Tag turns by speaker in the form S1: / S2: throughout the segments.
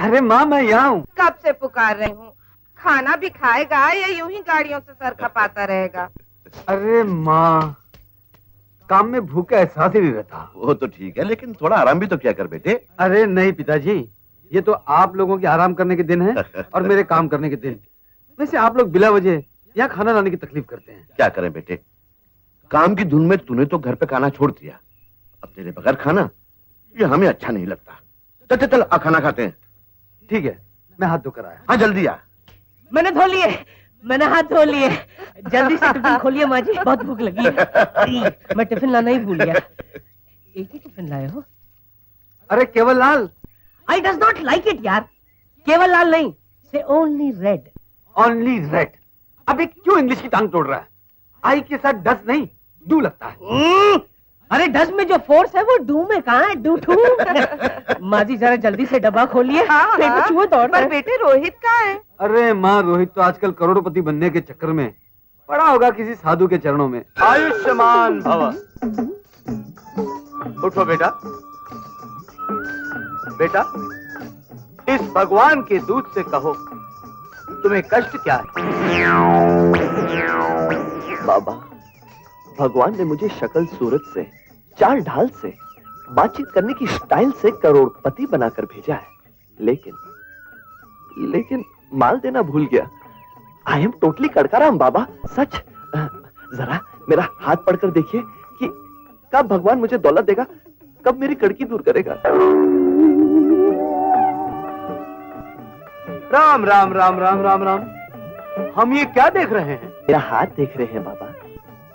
S1: अरे माँ मैं यहाँ हूँ।
S2: कब से पुकार रही हूँ। खाना भी खाएगा या यूं ही गाड़ियों से सर खपाता रहेगा?
S1: अरे माँ, काम में भूख का एहसास ही नहीं रहता।
S3: वो तो ठीक है, लेकिन थोड़ा आराम भी तो क्या कर बेटे।
S1: अरे नहीं पिताजी, ये तो आप लोगों के आराम करने के दिन है और मेरे काम करने के दिन। वैसे आप लोग बिला वजह यहाँ खाना लाने की तकलीफ करते हैं।
S3: क्या करें बेटे, काम की धुन में तूने तो घर पे खाना छोड़ दिया। अब तेरे बगैर खाना ये हमें अच्छा नहीं लगता। चल चल खाना खाते हैं।
S1: ठीक है, मैं हाथ धोकर आया।
S3: हाँ जल्दी आ।
S4: मैंने धो लिए, मैंने हाथ धो लिए। जल्दी से टिफिन खोलिए माँ जी, बहुत भूख लगी है। मैं टिफिन लाना ही भूल गया। एक ही टिफिन लाए हो?
S1: अरे केवल लाल।
S4: I does not like it यार। केवल लाल नहीं, से ओनली रेड।
S1: Only red? अबे क्यों इंग्लिश की टांग तोड़ रहा है? आई के साथ डस नहीं डू लगता है।
S4: अरे डस में जो फोर्स है वो डू में कहाँ है? डू टू। माँ जी जरा जल्दी से डब्बा खोलिए।
S2: हाँ,
S4: पेट में चूहे दौड़ रहे हैं।
S2: पर बेटे रोहित कहाँ है?
S1: अरे माँ, रोहित तो आजकल करोड़पति बनने के चक्कर में पड़ा होगा किसी साधु के चरणों में।
S5: आयुष्मान भव। उठो बेटा। बेटा, इस भगवान के दूत से कहो तुम्हें कष्ट क्या है?
S6: बाबा, भगवान ने मुझे शक्ल सूरत से, चाल ढाल से, बातचीत करने की स्टाइल से करोड़पति बनाकर भेजा है, लेकिन माल देना भूल गया। आई एम टोटली कड़काराम बाबा, सच। जरा मेरा हाथ पढ़कर देखिए कि कब भगवान मुझे दौलत देगा, कब मेरी कड़की दूर करेगा।
S5: राम राम राम राम राम राम। हम ये क्या देख रहे हैं?
S6: मेरा हाथ देख रहे हैं बाबा।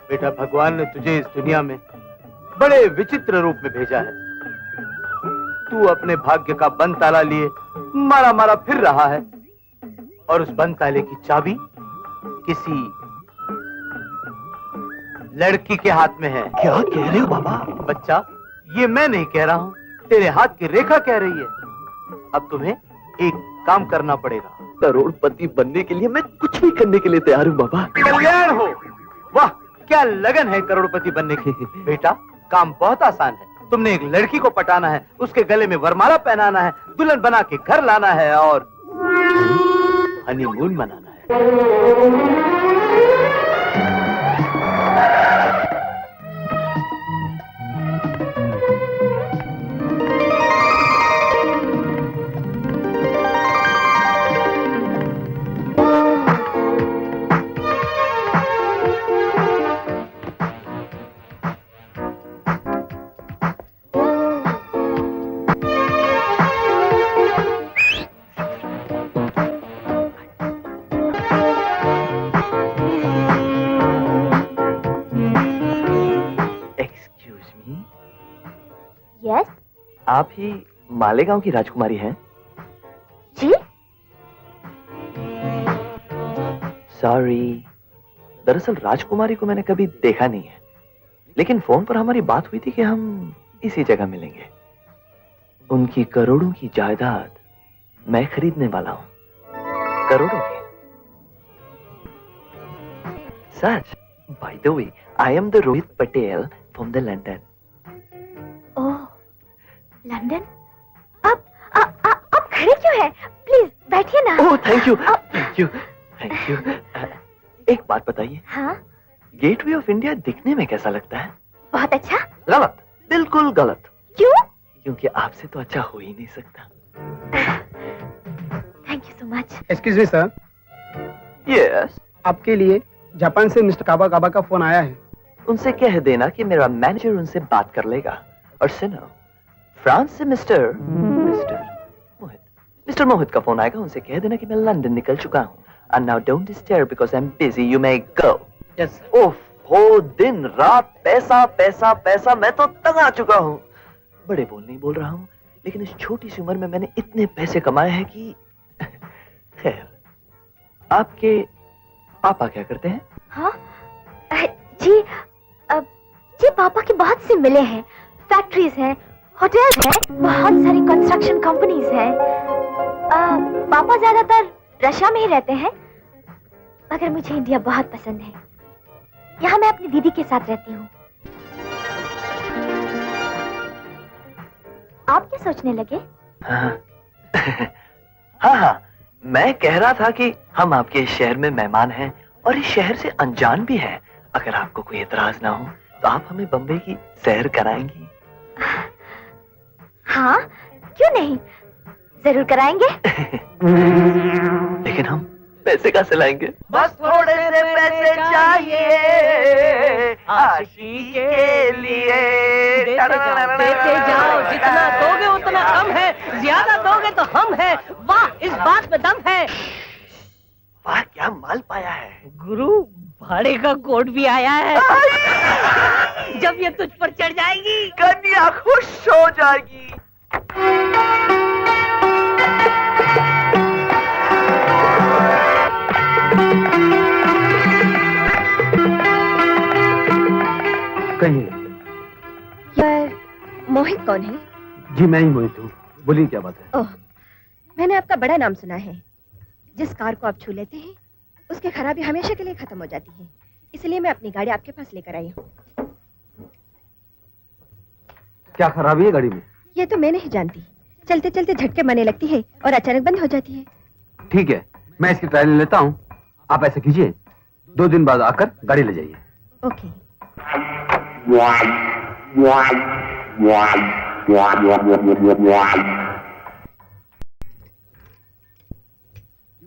S5: बेटा, भगवान ने तुझे इस दुनिया में बड़े विचित्र रूप में भेजा है। तू अपने भाग्य का बंद ताला लिए मारा मारा फिर रहा है, और उस बंद ताले की चाबी किसी लड़की के हाथ में है।
S6: क्या कह रहे हो बाबा?
S5: बच्चा, ये मैं नहीं कह रहा हूँ, तेरे हाथ की रेखा कह रही है। अब तुम्हें एक काम करना पड़ेगा।
S6: करोड़पति बनने के लिए मैं कुछ भी करने के लिए तैयार हूँ बाबा।
S5: कल्याण हो। वाह, क्या लगन है करोड़पति बनने की। बेटा, काम बहुत आसान है। तुमने एक लड़की को पटाना है, उसके गले में वरमाला पहनाना है, दुल्हन बना के घर लाना है और हनीमून मनाना है।
S6: आप ही मालेगांव की राजकुमारी हैं?
S7: जी?
S6: सॉरी, दरअसल राजकुमारी को मैंने कभी देखा नहीं है, लेकिन फोन पर हमारी बात हुई थी कि हम इसी जगह मिलेंगे। उनकी करोड़ों की जायदाद मैं खरीदने वाला हूं, करोड़ों की। सच। By the way, I am the Rohit Patel from the London.
S7: Oh, London? आप खड़े क्यों हैं? प्लीज बैठिए ना।
S6: Oh thank you, thank you, thank you. एक बात बताइए।
S7: हाँ?
S6: गेटवे ऑफ इंडिया दिखने में कैसा लगता है?
S7: बहुत अच्छा।
S6: गलत, बिल्कुल गलत।
S7: क्यों?
S6: क्योंकि आपसे तो अच्छा हो ही नहीं सकता।
S7: Thank you so much.
S8: Excuse me sir.
S6: Yes.
S8: आपके लिए जापान से मिस्टर काबा काबा का फोन आया है।
S6: उनसे कह देना कि मेरा मैनेजर उनसे बात कर लेगा। और सुनो, फ्रांस से मिस्टर मोहित का फोन आएगा। उनसे कह देना कि मैं लंदन निकल चुका हूँ। And now don't disturb because I'm busy. You may go.
S8: Yes.
S6: ओह, दिन रात पैसा पैसा पैसा, मैं तो तंग आ चुका हूँ। बड़े बोल नहीं बोल रहा हूँ, लेकिन इस छोटी सी उम्र में मैंने इतने पैसे कमाए हैं कि खैर। आपके पापा क्या करते हैं?
S7: हाँ? जी पापा के बहुत से मिले हैं, फैक्ट्रीज हैं, होटल्स हैं, बहुत सारी कंस्ट्रक्शन कंपनीज हैं। पापा ज्यादातर रशिया में ही रहते हैं, मगर मुझे इंडिया बहुत पसंद है। यहाँ मैं अपनी दीदी के साथ रहती हूँ। आप क्या सोचने लगे?
S6: हाँ हाँ, मैं कह रहा था कि हम आपके इस शहर में मेहमान हैं और इस शहर से अनजान भी हैं। अगर आपको कोई एतराज ना हो तो आप हमें बम्बई की सैर कराएंगी।
S7: हाँ, क्यों नहीं, जरूर कराएंगे।
S6: लेकिन हम पैसे कहाँ से लाएंगे?
S5: बस थोड़े से पैसे चाहिए आशिकी के लिए।
S4: देते जाओ, जितना दोगे उतना कम है, ज्यादा दोगे तो हम है। वाह, इस बात में दम है।
S6: वाह, क्या माल पाया है।
S4: गुरु, भाड़े का कोट भी आया है। जब ये तुझ पर चढ़ जाएगी,
S6: कन्या खुश हो जाएगी।
S1: कहिए।
S7: यार, मोहित कौन है?
S1: जी मैं ही मोहित हूँ, बोलिए क्या बात है।
S7: ओह, मैंने आपका बड़ा नाम सुना है। जिस कार को आप छू लेते हैं उसकी खराबी हमेशा के लिए खत्म हो जाती है, इसलिए मैं अपनी गाड़ी आपके पास लेकर आई हूँ।
S1: क्या खराबी है गाड़ी में?
S7: ये तो मैं नहीं जानती, चलते चलते झटके मारने लगती है और अचानक बंद हो जाती है।
S1: ठीक है, मैं इसकी ट्रायल ले लेता हूँ। आप ऐसा कीजिए, 2 दिन बाद आकर गाड़ी ले जाइए।
S7: ओके।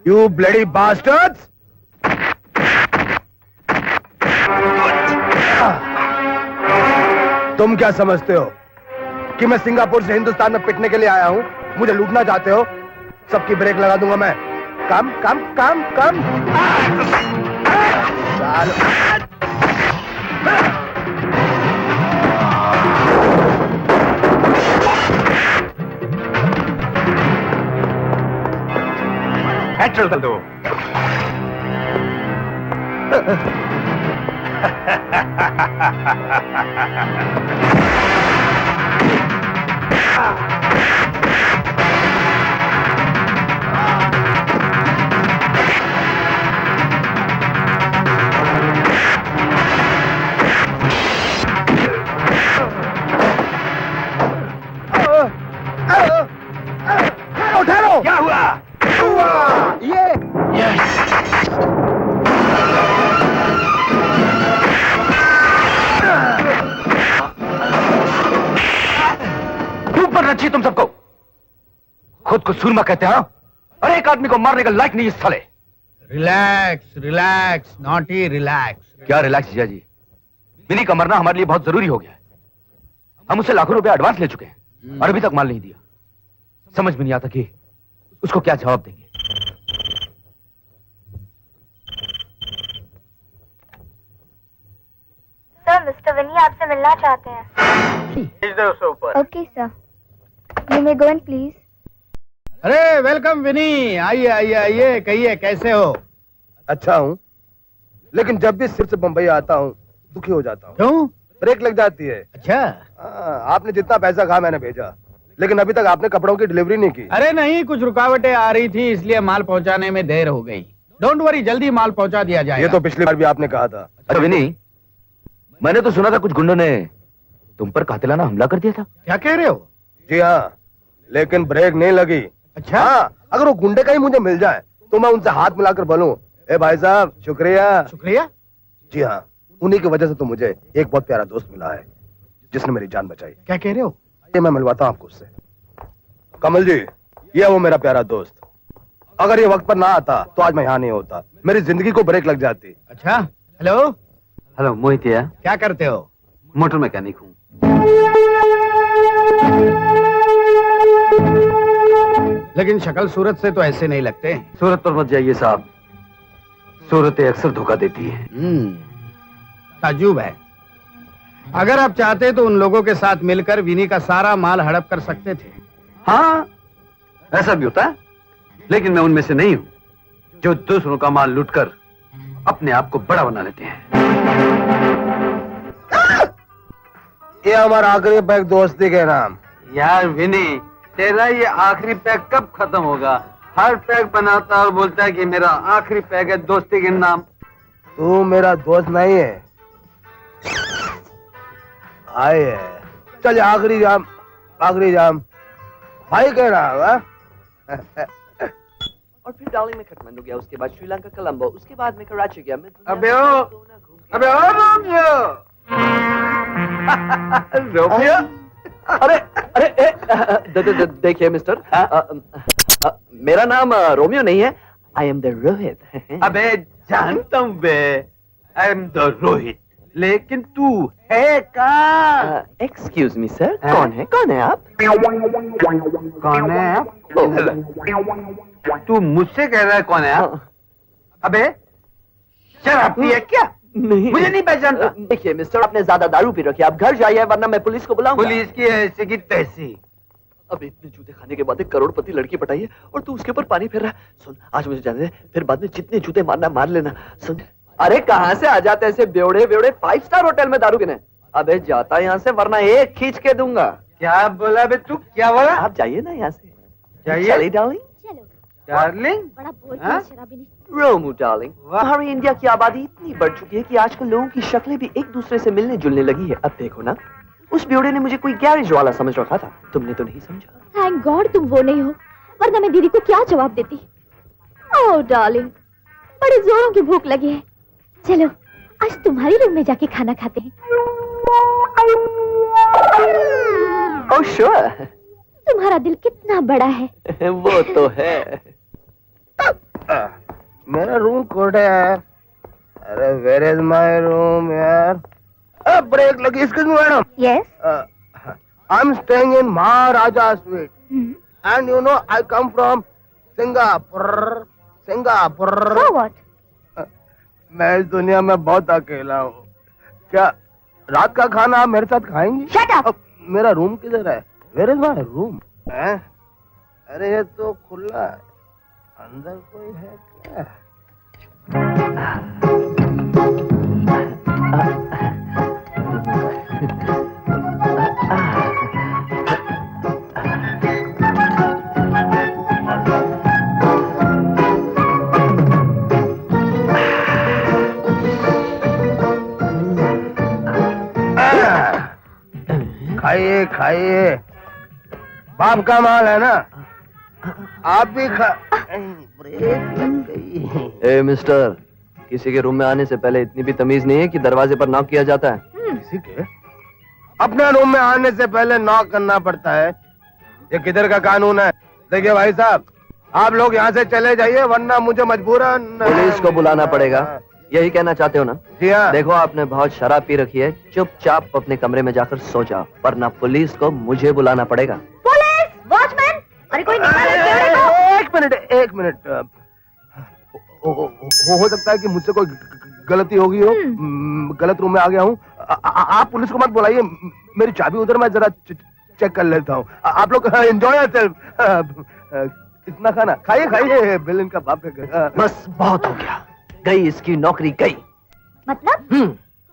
S3: You bloody bastards! तुम क्या समझते हो कि मैं सिंगापुर से हिंदुस्तान में पिटने के लिए आया हूँ? मुझे लूटना चाहते हो? सबकी ब्रेक लगा दूंगा मैं। कम कम कम कम।
S5: चल चल दो।
S3: उठा लो।
S5: क्या हुआ?
S3: तुम सबको खुद को सूरमा कहते हैं और एक आदमी को मारने का लायक नहीं इस साले।
S8: Relax relax naughty relax.
S3: क्या रिलैक्स जीजा जी, विनी का मरना हमारे लिए बहुत जरूरी हो गया है। हम उसे लाखों रुपए एडवांस ले चुके हैं और अभी तक माल नहीं दिया। समझ में नहीं आता कि उसको क्या जवाब देंगे।
S7: सर, मिस्टर विनी आपसे मिलना चाहते हैं।
S5: भेज दो उसे ऊपर।
S7: Okay sir, you may go in please.
S8: अरे वेलकम विनी, आइए आइए आइए, कहिए कैसे हो?
S3: अच्छा हूँ, लेकिन जब भी सिर से बंबई आता हूँ दुखी हो जाता हूँ।
S8: क्यों?
S3: ब्रेक लग जाती है।
S8: अच्छा।
S3: आपने जितना पैसा कहा मैंने भेजा, लेकिन अभी तक आपने कपड़ों की डिलीवरी नहीं की।
S8: अरे नहीं, कुछ रुकावटें आ रही थी इसलिए माल पहुंचाने में देर हो गई। डोंट वरी, जल्दी माल पहुंचा दिया जाएगा।
S3: ये तो पिछली बार भी आपने कहा था।
S1: अच्छा विनी, मैंने तो सुना था कुछ गुंडों ने तुम पर कातिलाना हमला कर दिया था।
S8: क्या कह रहे हो?
S3: जी हाँ, लेकिन ब्रेक नहीं लगी।
S8: अच्छा।
S3: हाँ, अगर वो गुंडे का ही मुझे मिल जाए तो मैं उनसे हाथ मिलाकर बोलूं, ए भाई साहब शुक्रिया।
S8: शुक्रिया।
S3: जी हाँ, उन्हीं की वजह से तो मुझे एक बहुत प्यारा दोस्त मिला है जिसने मेरी जान बचाई।
S8: क्या कह रहे हो?
S3: ये मैं मिलवाता हूँ आपको उससे। कमल जी, ये वो मेरा प्यारा दोस्त। अगर ये वक्त पर ना आता तो आज मैं यहाँ नहीं होता, मेरी जिंदगी को ब्रेक लग जाती।
S8: अच्छा। हेलो।
S1: हेलो मोहित,
S8: क्या करते हो?
S1: मोटर मैकेनिक हूँ।
S8: लेकिन शक्ल सूरत से तो ऐसे नहीं लगते।
S1: सूरत पर मत जाइए साहब, सूरतें अक्सर धोखा देती है।
S8: ताज्जुब है। अगर आप चाहते तो उन लोगों के साथ मिलकर विनी का सारा माल हड़प कर सकते थे।
S1: हाँ, ऐसा भी होता है, लेकिन मैं उनमें से नहीं हूँ जो दूसरों का माल लूटकर अपने आप को बड़ा बना लेते हैं।
S3: ये हमारा आखिरी पैक दोस्ती के नाम।
S1: यार विनी, तेरा ये आखिरी पैक कब खत्म होगा? हर पैक बनाता और बोलता है कि मेरा आखिरी पैक है दोस्ती के नाम।
S3: तू मेरा दोस्त नहीं है, भाई है। चल आखिरी जाम, आखिरी जाम भाई कह रहा है।
S6: और फिर डार्लिंग में काठमांडू गया, उसके बाद श्रीलंका कोलंबो, उसके बाद मैं कराची गया। मैं
S1: अबे ओ रोमियो
S6: अरे अरे देखिए मिस्टर, मेरा नाम रोमियो नहीं है, आई एम द रोहित।
S5: अबे जानता हूँ बे, आई एम द रोहित, लेकिन तू है का?
S6: एक्सक्यूज मी सर, कौन है आप?
S5: कौन है आप? तू मुझसे कह रहा है कौन है आप? अबे शराब पी है क्या?
S6: नहीं,
S5: मुझे नहीं पहचानता।
S6: देखिए मिस्टर, आपने ज्यादा दारू पी रखी है, आप घर जाइए वरना मैं पुलिस को बुलाऊंगा।
S5: पुलिस की ऐसी की तैसी।
S6: अब इतने जूते खाने के बाद एक करोड़पति लड़की पटाई है और तू उसके ऊपर पानी फेर रहा है। सुन, आज मुझे जाने दे, फिर बाद में जितने जूते मारना मार लेना। सुन, अरे कहाँ से आ जाते ऐसे बेवड़े 5 स्टार होटल में दारू पीने? अबे जाता यहाँ से वरना एक खींच के दूंगा।
S5: क्या बोला बे तू, क्या बोला?
S6: आप जाइए ना यहाँ से।
S5: जाइए।
S6: चलिए डार्लिंग।
S7: चलो,
S5: डार्लिंग,
S7: बड़ा बोल
S5: हाँ?
S7: शराबी ने।
S6: रोमू डार्लिंग, हमारी इंडिया की आबादी इतनी बढ़ चुकी है कि आजकल लोगों की शक्लें भी एक दूसरे से मिलने जुलने लगी है। अब देखो ना, उस ब्योड़े ने मुझे कोई गैरेज वाला समझ रखा था, तुमने तो नहीं समझा।
S7: थैंक गॉड तुम वो नहीं हो, वरना मैं दीदी को क्या जवाब देती। ओह डार्लिंग, बड़े जोरों की भूख लगी है। चलो आज तुम्हारी रूम में जाके खाना खाते हैं।
S6: Oh sure.
S7: तुम्हारा दिल कितना बड़ा है।
S6: वो तो है।
S8: मेरा रूम कोड है यार। अरे वेयर इज माय रूम यार? ब्रेक लगी, excuse me madam.
S7: Yes.
S8: I am staying in Maharaja sweet and you know I come from Singapore.
S7: So what?
S8: मैं इस दुनिया में बहुत अकेला हूँ। क्या रात का खाना आप मेरे साथ खाएंगी?
S7: Shut up.
S8: मेरा रूम किधर है? Where is my room? अरे ये तो खुला है, अंदर कोई है क्या? खाइए खाइए, बाप का माल है ना, आप भी खा। ब्रेक लग गई।
S6: ए मिस्टर, किसी के रूम में आने से पहले इतनी भी तमीज नहीं है कि दरवाजे पर नॉक किया जाता है?
S8: किसी के अपने रूम में आने से पहले नॉक करना पड़ता है? ये किधर का कानून है? देखिए भाई साहब, आप लोग यहाँ से चले जाइए वरना मुझे मजबूरन
S6: पुलिस को बुलाना पड़ेगा, यही कहना चाहते हो ना?
S8: जी हाँ।
S6: देखो, आपने बहुत शराब पी रखी है, चुपचाप अपने कमरे में जाकर सो जाओ, वरना पुलिस को मुझे बुलाना पड़ेगा।
S7: पुलिस, वॉचमैन, अरे कोई निकाले ब्योड़े को।
S8: एक मिनट, हो सकता है कि मुझसे कोई गलती हो गई हो, गलत रूम में आ गया हूँ। आप पुलिस को मत बुलाइए, मेरी चाबी उधर, मैं जरा चेक कर लेता हूँ। आप लोग एंजॉय योरसेल्फ। इतना खाना खाइए खाइए, बिल इनका बाप का।
S6: बस बहुत हो गया, गई इसकी नौकरी गई।
S7: मतलब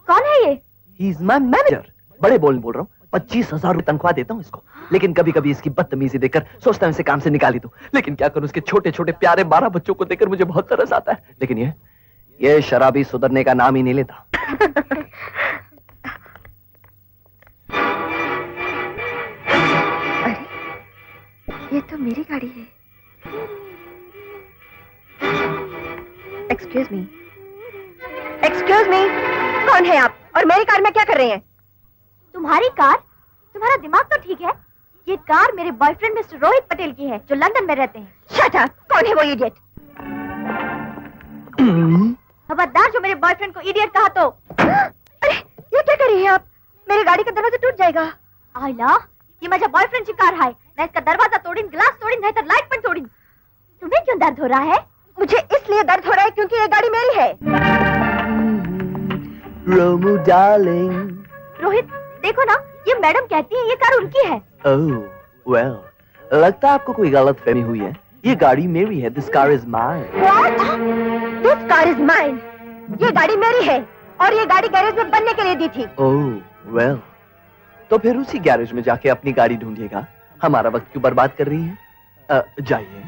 S7: कौन है ये?
S6: He is my manager. बड़े बोल रहा हूँ, 25,000 रुपए तनख्वाह देता हूँ इसको, लेकिन कभी कभी इसकी बदतमीजी देखकर सोचता हूँ इसे काम से निकाल ही दूं, लेकिन क्या करूँ, उसके छोटे छोटे प्यारे 12 बच्चों को देखकर मुझे बहुत तरस आता है। लेकिन ये शराबी सुधरने का नाम ही नहीं लेता।
S7: अरे ये तो मेरी गाड़ी है। एक्सक्यूज मी, कौन है आप और मेरी कार में क्या कर रहे हैं? तुम्हारी कार? तुम्हारा दिमाग तो ठीक है? ये कार मेरे बॉयफ्रेंड मिस्टर रोहित पटेल की है जो लंदन में रहते हैं। Shut up! कौन है वो इडियट? खबरदार जो मेरे बॉयफ्रेंड को इडियट कहा तो। अरे ये क्या कर रही हैं आप? मेरी गाड़ी का दरवाजा टूट जाएगा। आइला, ये माझा बॉयफ्रेंड की कार है, मैं इसका दरवाजा तोड़ीन, ग्लास तोड़ीन, नहीं तो लाइट पण तोड़ीन। तुम्हें क्यों दर्द हो रहा है? मुझे इसलिए दर्द हो रहा है क्योंकि ये गाड़ी मेरी है।
S6: रोमू डार्लिंग।
S7: रोहित देखो ना, ये मैडम कहती है ये कार उनकी है।
S6: ओह वेल, लगता है आपको कोई गलतफहमी हुई है। ये गाड़ी मेरी है। This car is mine.
S7: What? This car is mine. ये गाड़ी मेरी है और ये गाड़ी गैरेज में बनने के लिए दी थी।
S6: ओह वेल, तो फिर उसी गैरेज में जाके अपनी गाड़ी ढूंढिएगा। हमारा वक्त क्यों बर्बाद कर रही है? जाइए।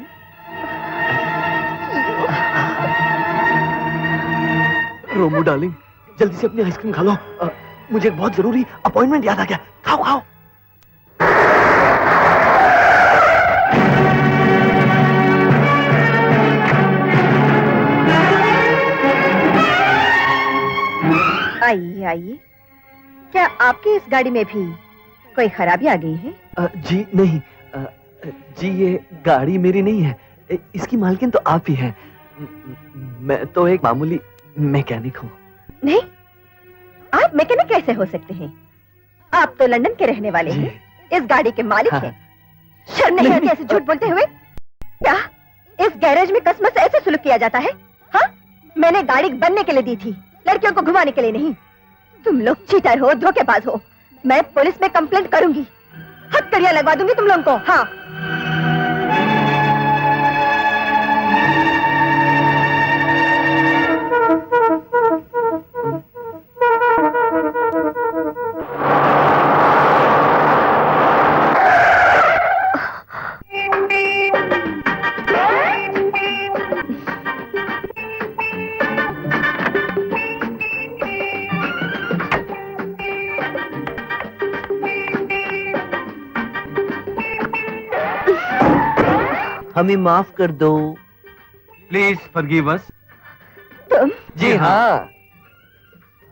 S6: रोमू डार्लिंग, जल्दी से अपनी आइसक्रीम खा लो। मुझे एक बहुत जरूरी अपॉइंटमेंट याद आ गया। खाओ खाओ।
S9: आइए। क्या आपकी इस गाड़ी में भी कोई खराबी आ गई है?
S6: जी नहीं, जी ये गाड़ी मेरी नहीं है, इसकी मालकिन तो आप ही हैं। मैं तो एक मामूली मैकेनिक हूँ।
S9: नहीं, आप मैकेनिक कैसे हो सकते हैं? आप तो लंदन के रहने वाले हैं, इस गाड़ी के मालिक हैं। शर्म नहीं आती ऐसे झूठ बोलते हुए? क्या इस गैरेज में कसमस ऐसे सुलूक किया जाता है? हाँ, मैंने गाड़ी बनने के लिए दी थी, लड़कियों को घुमाने के लिए नहीं। तुम लोग चीटर हो, धोखेबाज हो। मैं पुलिस में कंप्लेंट करूंगी, हथकड़ियां लगवा दूंगी तुम लोगों को। हाँ।
S6: हमें माफ कर दो।
S1: प्लीज फॉरगिव अस।
S9: तुम?
S6: जी हाँ,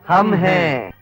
S6: हम हैं।